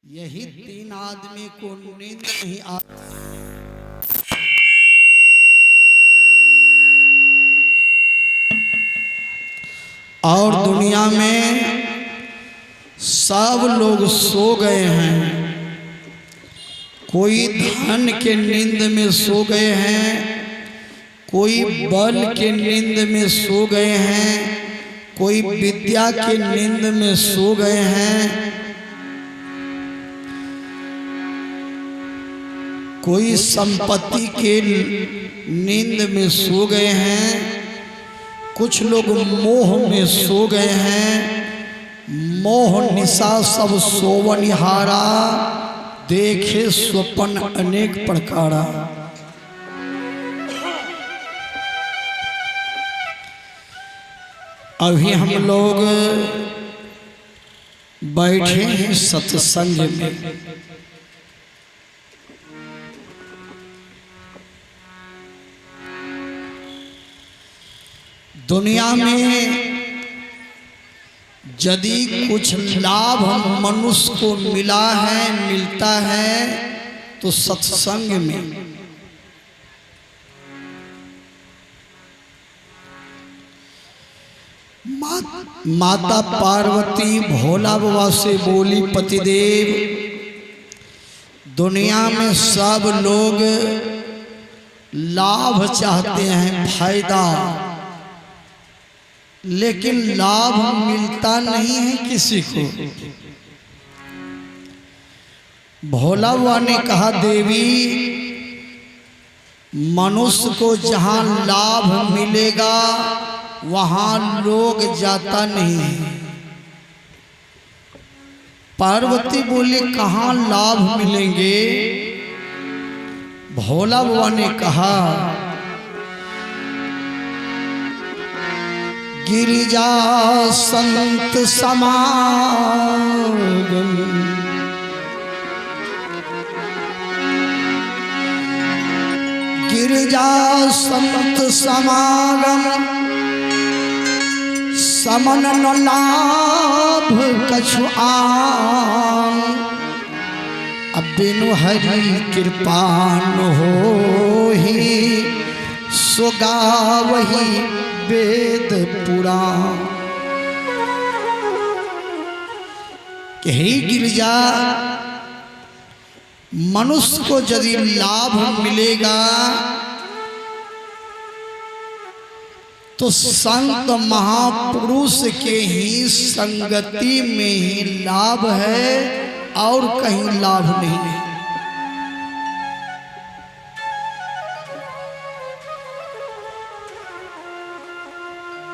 यही तीन आदमी को नींद नहीं आ और दुनिया में सब लोग सो गए हैं। कोई धन के नींद में सो गए हैं, कोई बल के नींद में सो गए हैं, कोई विद्या के नींद में सो गए हैं, कोई संपत्ति के नींद में सो गए हैं, कुछ लोग मोह में सो गए हैं। मोह निशा सब सोवनिहारा, देखे स्वप्न अनेक प्रकारा। अभी हम लोग बैठे हैं सत्संग में। दुनिया में यदि कुछ लाभ मनुष्य को मिला है, मिलता है तो सत्संग में। माता पार्वती भोला बाबा से बोली, पतिदेव दुनिया में सब लोग लाभ चाहते हैं, फायदा, लेकिन लाभ मिलता नहीं है किसी को। भोला बाबा ने कहा, देवी मनुष्य को जहां लाभ मिलेगा वहां लोग जाता नहीं है। पार्वती बोली, कहां लाभ मिलेंगे? भोला बाबा ने कहा, गिरिजा संत समागम, गिरिजा संत समागम, समन न लाभ कछु आन, अब बिनु हरि कृपा न होहि, सो गावहि वेद पुराण। कि हे गिरिजा, मनुष्य को यदि लाभ मिलेगा तो संत महापुरुष के ही संगति में ही लाभ है और कहीं लाभ नहीं है।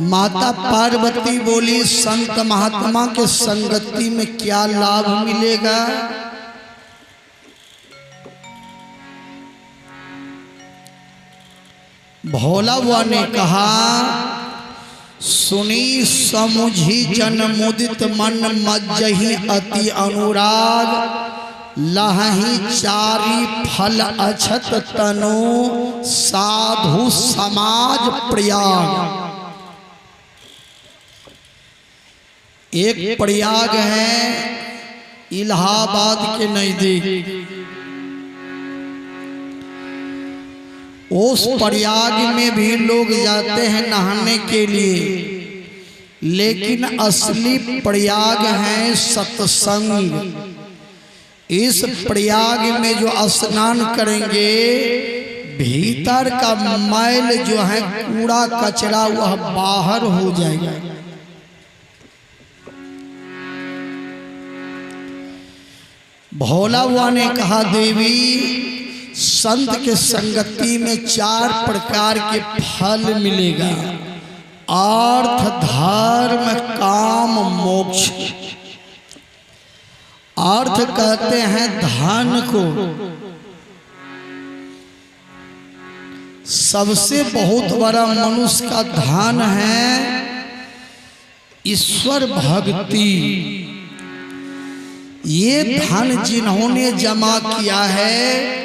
माता पार्वती बोली, संत महात्मा के संगति में क्या लाभ मिलेगा? भोला बाबा ने कहा, सुनी समुझी जन मुदित मन, मज्जहि अति अनुराग, लहहि चारी फल अछत तनु, साधु समाज प्रयाग। एक प्रयाग है इलाहाबाद के नजदीक। उस प्रयाग में भी लोग जाते हैं नहाने के लिए, लेकिन असली प्रयाग है सत्संग। इस प्रयाग में जो स्नान करेंगे, भीतर का मैल जो है, कूड़ा कचरा, वह बाहर हो जाएगा। भोला बाबा ने कहा, देवी संत के संगति में 4 प्रकार के फल मिलेगा, अर्थ, धर्म, काम, मोक्ष। अर्थ कहते हैं धन को। सबसे बहुत बड़ा मनुष्य का धन है ईश्वर भक्ति। ये धन जिन्होंने जमा किया है,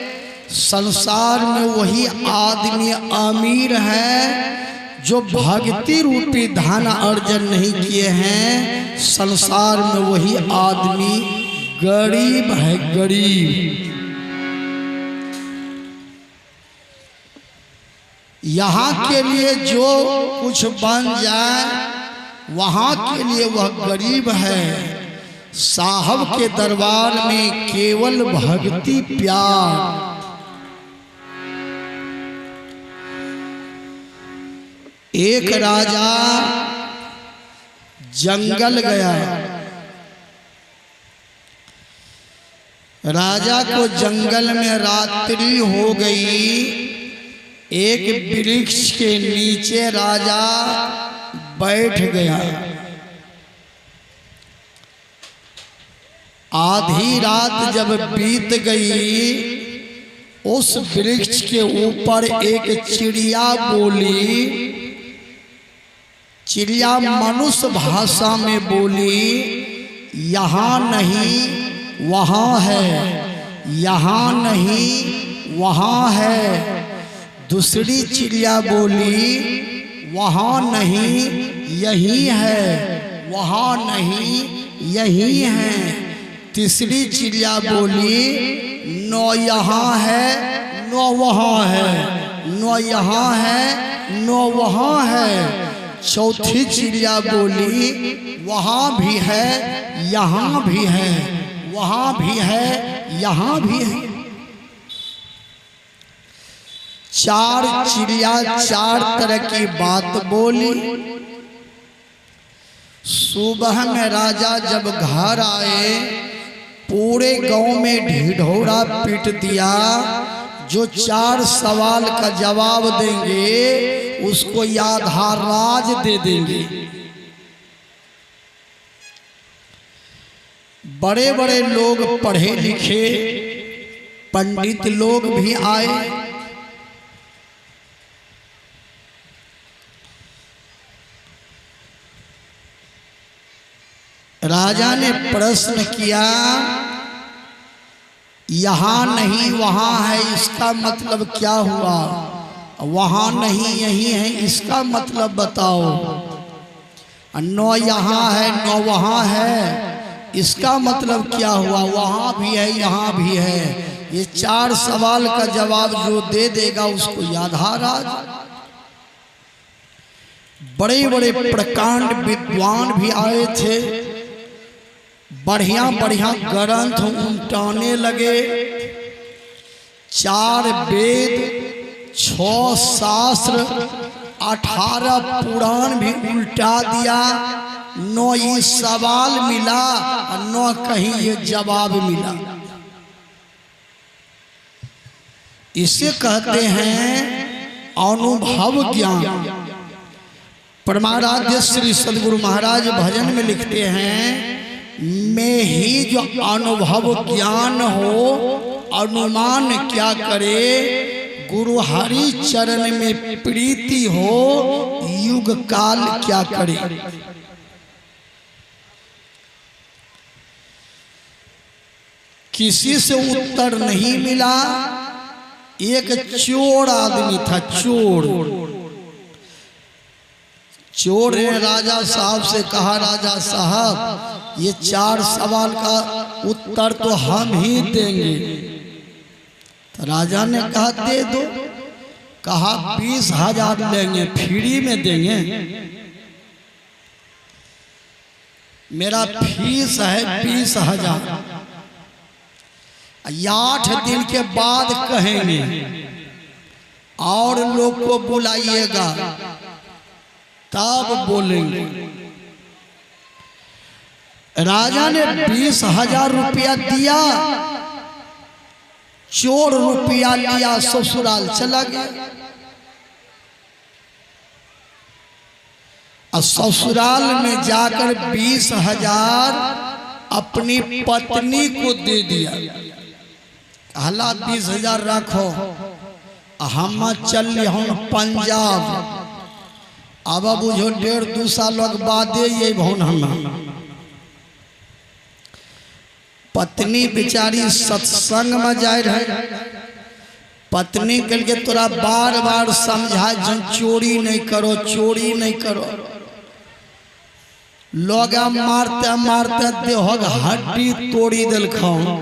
संसार में वही आदमी अमीर है। जो भक्ति रूपी धन अर्जन नहीं किए हैं, संसार में वही आदमी गरीब है, गरीब। यहाँ के लिए जो कुछ बन जाए, वहाँ के लिए वह गरीब है। साहब के दरबार में केवल भक्ति प्यार। एक राजा जंगल गया। राजा को जंगल में रात्रि हो गई। एक वृक्ष के नीचे राजा बैठ गया। आधी रात जब बीत गई, उस वृक्ष के ऊपर एक चिड़िया बोली। चिड़िया मनुष्य भाषा में बोली, यहाँ नहीं वहाँ है, यहाँ नहीं वहाँ है। दूसरी चिड़िया बोली, वहाँ नहीं यही है, वहाँ नहीं यही है। तीसरी चिड़िया बोली, न यहाँ है न वहाँ है, न यहाँ है न वहाँ है। चौथी चिड़िया बोली, वहाँ भी है यहाँ भी है, वहाँ भी है यहाँ भी है। चार चिड़िया चार तरह की बात बोली। सुबह में राजा जब घर आए, पूरे गांव में ढिढोरा पीट दिया। जो चार सवाल का जवाब देंगे उसको आधा राज दे देंगे। बड़े बड़े लोग, पढ़े लिखे पंडित लोग भी आए। राजा ने प्रश्न किया, यहाँ नहीं वहाँ है, इसका मतलब क्या हुआ? वहाँ नहीं यही है, इसका मतलब बताओ। न यहाँ है न वहाँ है, इसका मतलब क्या हुआ? वहाँ भी है यहाँ भी है। ये चार सवाल का जवाब जो दे देगा उसको आधा राज। बड़े बड़े प्रकांड विद्वान भी आए थे, बढ़िया बढ़िया ग्रंथ उल्टाने लगे। 4 वेद, 6 शास्त्र, 18 पुराण भी उल्टा दिया। न ये सवाल मिला, न कहीं ये जवाब मिला। इसे कहते हैं अनुभव ज्ञान। परमाराध्य श्री सद्गुरु महाराज भजन में लिखते हैं, में ही जो अनुभव ज्ञान हो, अनुमान क्या करे। गुरु हरि चरण में प्रीति हो, युग काल क्या करे। किसी से उत्तर नहीं मिला। एक चोर आदमी था, चोर ने राजा साहब से कहा, राजा साहब ये 4 सवाल का उत्तर तो हम ही देंगे। तो राजा ने कहा दे दो। कहा 20,000 लेंगे, फ्री में देंगे। मेरा फीस है 20,000। 8 दिन के बाद कहेंगे और लोग को बुलाइएगा तब बोलेंगे। राजा ने 20,000 रुपया दिया। चोर रुपया लिया, ससुराल चला गया। और ससुराल में जाकर 20,000 अपनी पत्नी को दे दिया। कहला 20,000 रखो, हम चल हम पंजाब। अब बुझो 1.5-2 साल बादे ये भवन हम। पत्नी बेचारी सत्संग में जाए रहे। पत्नी कल के तोरा बार बार समझा, चोरी नहीं करो, चोरी नहीं करो। लोग मारते मारते देहक हड्डी तोड़ी दिल खाओ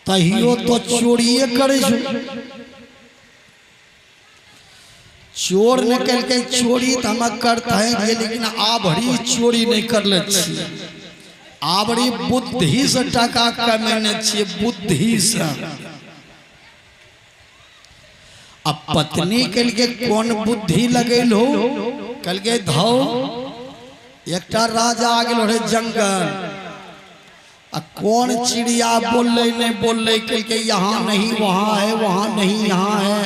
तहियो तो चोरिए करे चोर निकल के चोरी तो हम करते हैं लेकिन आभरी चोरी नहीं कर ले आबरी बुद्धि से टका कमेने छिए बुद्धि से। अब पत्नी के लिए कौन बुद्धि लगेल हो कल के धो एक राजा आ गए रहे जंगल आ कौन चिड़िया बोले नहीं बोले कल के यहाँ नहीं वहाँ है वहाँ नहीं यहाँ है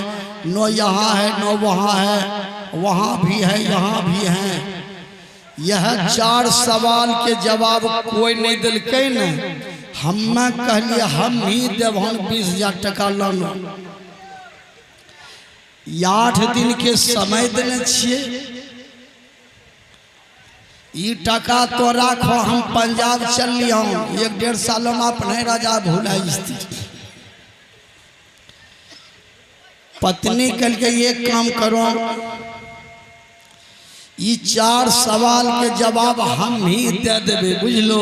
नो यहाँ है नो वहाँ है वहाँ भी है यहाँ भी है। यह 4 सवाल के जवाब कोई नहीं दिल के न हम कहलिए हम ही देव 20,000 टका लानो 8 दिन के समय देने छिए ई टका तो राखो हम पंजाब चल लिया 1-1.5 साल में अपने राजा भूलाई। पत्नी कल के ये काम करो ये 4 सवाल के जवाब हम ही दे देवे बुझलो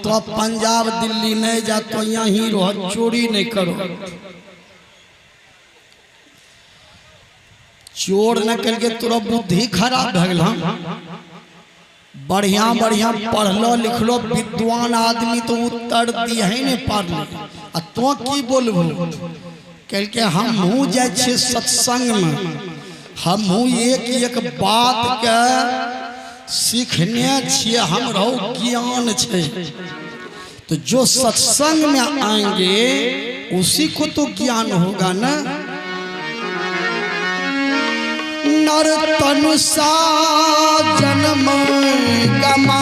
तो पंजाब दिल्ली नहीं जा तो यहीं रहो चोरी नहीं करो। चोर न कल के तोरा बुद्धि खराब भगल बढ़िया बढ़िया पढ़लो लिखलो विद्वान आदमी तो उत्तर दिए है नहीं पढ़ तो की बोलबू कल के हम जाए सत्संग में हम एक बात के सीखने छिए हम रहो ज्ञान छे तो जो सत्संग में आएंगे उसी को तो ज्ञान होगा ना। नर तनु सा जन्म गमा